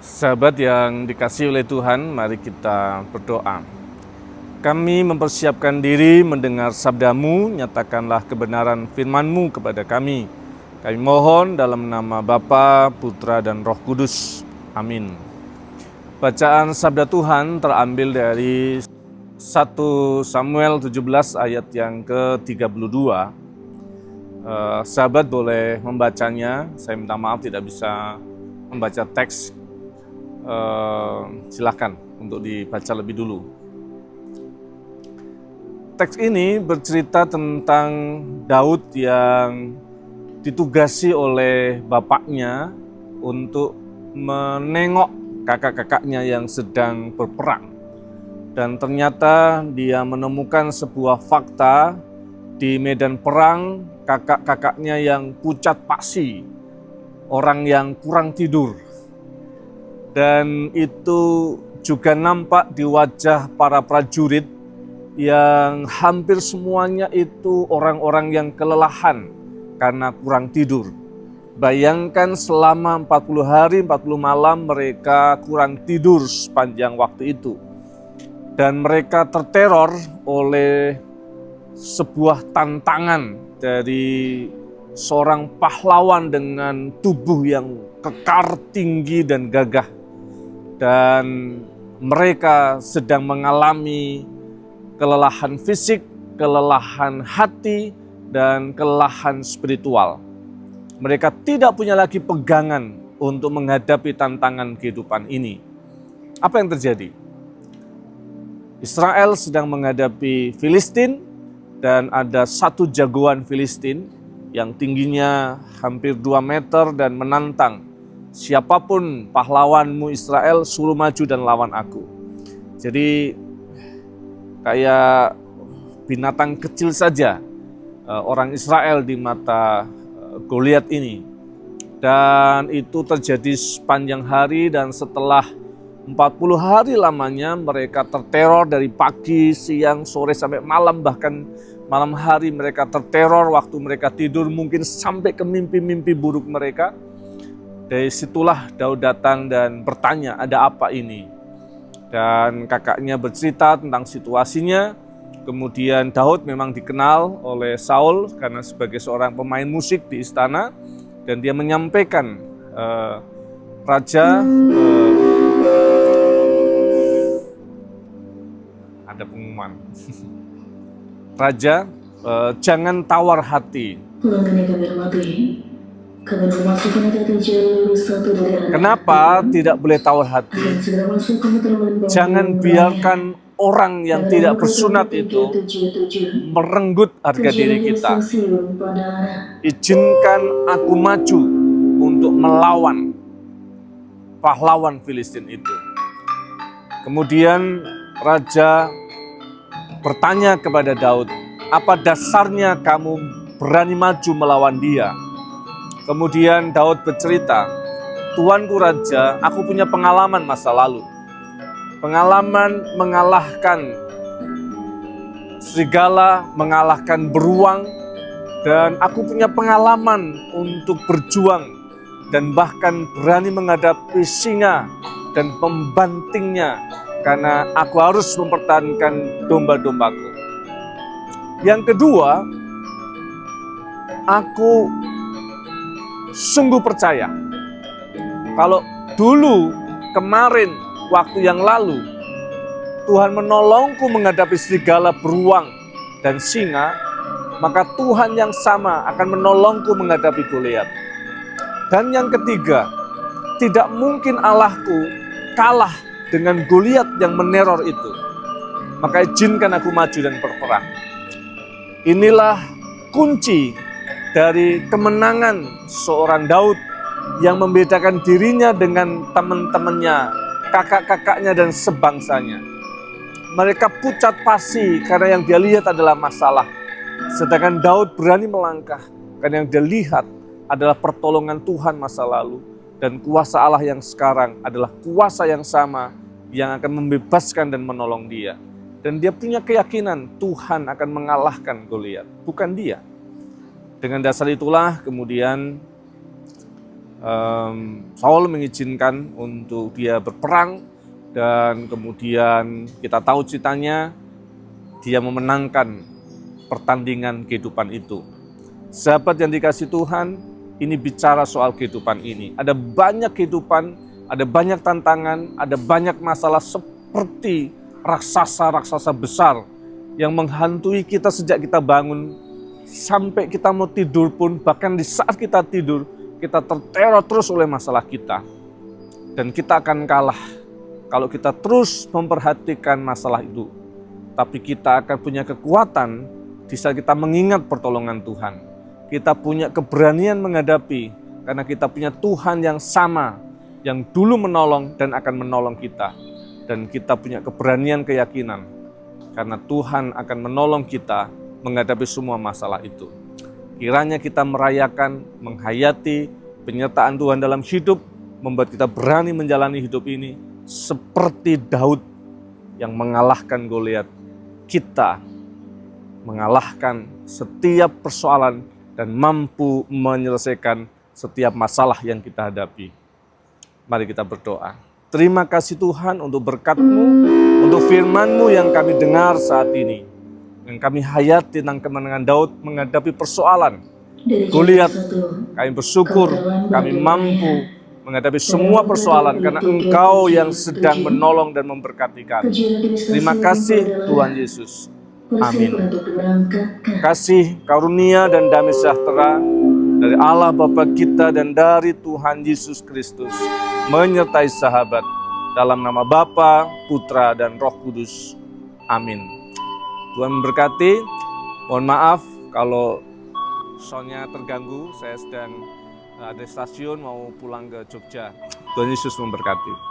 Sahabat yang dikasihi oleh Tuhan, mari kita berdoa. Kami mempersiapkan diri mendengar sabda-Mu, nyatakanlah kebenaran firman-Mu kepada kami. Kami mohon dalam nama Bapa, Putra, dan Roh Kudus. Amin. Bacaan sabda Tuhan terambil dari 1 Samuel 17 ayat yang ke-32. Sahabat boleh membacanya, saya minta maaf tidak bisa membaca teks. Silakan untuk dibaca lebih dulu. Teks ini bercerita tentang Daud yang ditugasi oleh bapaknya untuk menengok kakak-kakaknya yang sedang berperang. Dan ternyata dia menemukan sebuah fakta di medan perang, kakak-kakaknya yang pucat pasi, orang yang kurang tidur. Dan itu juga nampak di wajah para prajurit yang hampir semuanya itu orang-orang yang kelelahan karena kurang tidur. Bayangkan selama 40 hari, 40 malam mereka kurang tidur sepanjang waktu itu. Dan mereka terteror oleh sebuah tantangan dari seorang pahlawan dengan tubuh yang kekar, tinggi, dan gagah. Dan mereka sedang mengalami kelelahan fisik, kelelahan hati, dan kelelahan spiritual. Mereka tidak punya lagi pegangan untuk menghadapi tantangan kehidupan ini. Apa yang terjadi? Israel sedang menghadapi Filistin, dan ada satu jagoan Filistin yang tingginya hampir 2 meter dan menantang, siapapun pahlawanmu Israel, suruh maju dan lawan aku. Jadi kayak binatang kecil saja orang Israel di mata Goliat ini. Dan itu terjadi sepanjang hari, dan setelah 40 hari lamanya mereka terteror dari pagi, siang, sore, sampai malam. Bahkan malam hari mereka terteror, waktu mereka tidur mungkin sampai ke mimpi-mimpi buruk mereka. Dari situlah Daud datang dan bertanya, ada apa ini? Dan kakaknya bercerita tentang situasinya. Kemudian Daud memang dikenal oleh Saul karena sebagai seorang pemain musik di istana. Dan dia menyampaikan, Raja, ada pengumuman. Raja, jangan tawar hati. Kenapa tidak boleh tawar hati? Jangan biarkan orang yang tidak bersunat itu merenggut harga diri kita. Izinkan aku maju untuk melawan pahlawan Filistin itu. Kemudian Raja bertanya kepada Daud, apa dasarnya kamu berani maju melawan dia? Kemudian Daud bercerita, Tuanku Raja, aku punya pengalaman masa lalu. Pengalaman mengalahkan serigala, mengalahkan beruang, dan aku punya pengalaman untuk berjuang dan bahkan berani menghadapi singa dan pembantingnya karena aku harus mempertahankan domba-dombaku. Yang kedua, aku sungguh percaya kalau dulu, kemarin, waktu yang lalu Tuhan menolongku menghadapi serigala, beruang, dan singa, maka Tuhan yang sama akan menolongku menghadapi Goliat. Dan yang ketiga, tidak mungkin Allahku kalah dengan Goliat yang meneror itu. Maka izinkan aku maju dan berperang. Inilah kunci dari kemenangan seorang Daud yang membedakan dirinya dengan teman-temannya, kakak-kakaknya, dan sebangsanya. Mereka pucat pasi karena yang dia lihat adalah masalah. Sedangkan Daud berani melangkah karena yang dia lihat adalah pertolongan Tuhan masa lalu. Dan kuasa Allah yang sekarang adalah kuasa yang sama yang akan membebaskan dan menolong dia. Dan dia punya keyakinan Tuhan akan mengalahkan Goliat, bukan dia. Dengan dasar itulah kemudian Saul mengizinkan untuk dia berperang, dan kemudian kita tahu ceritanya dia memenangkan pertandingan kehidupan itu. Sahabat yang dikasihi Tuhan, ini bicara soal kehidupan ini. Ada banyak kehidupan, ada banyak tantangan, ada banyak masalah seperti raksasa-raksasa besar yang menghantui kita sejak kita bangun sampai kita mau tidur pun, bahkan di saat kita tidur, kita terteror terus oleh masalah kita. Dan kita akan kalah kalau kita terus memperhatikan masalah itu. Tapi kita akan punya kekuatan di saat kita mengingat pertolongan Tuhan. Kita punya keberanian menghadapi karena kita punya Tuhan yang sama, yang dulu menolong dan akan menolong kita. Dan kita punya keberanian keyakinan karena Tuhan akan menolong kita menghadapi semua masalah itu. Kiranya kita merayakan, menghayati penyertaan Tuhan dalam hidup, membuat kita berani menjalani hidup ini seperti Daud yang mengalahkan Goliat. Kita mengalahkan setiap persoalan dan mampu menyelesaikan setiap masalah yang kita hadapi. Mari kita berdoa. Terima kasih Tuhan untuk berkat-Mu, untuk firman-Mu yang kami dengar saat ini. Yang kami hayati tentang kemenangan Daud menghadapi persoalan Goliat. Kami bersyukur kami mampu menghadapi semua persoalan karena Engkau yang sedang menolong dan memberkati kami. Terima kasih Tuhan Yesus. Amin. Kasih, karunia dan damai sejahtera dari Allah Bapa kita dan dari Tuhan Yesus Kristus menyertai sahabat dalam nama Bapa, Putra dan Roh Kudus. Amin. Tuhan memberkati. Mohon maaf kalau soundnya terganggu. Saya sedang ada stasiun mau pulang ke Jogja. Tuhan Yesus memberkati.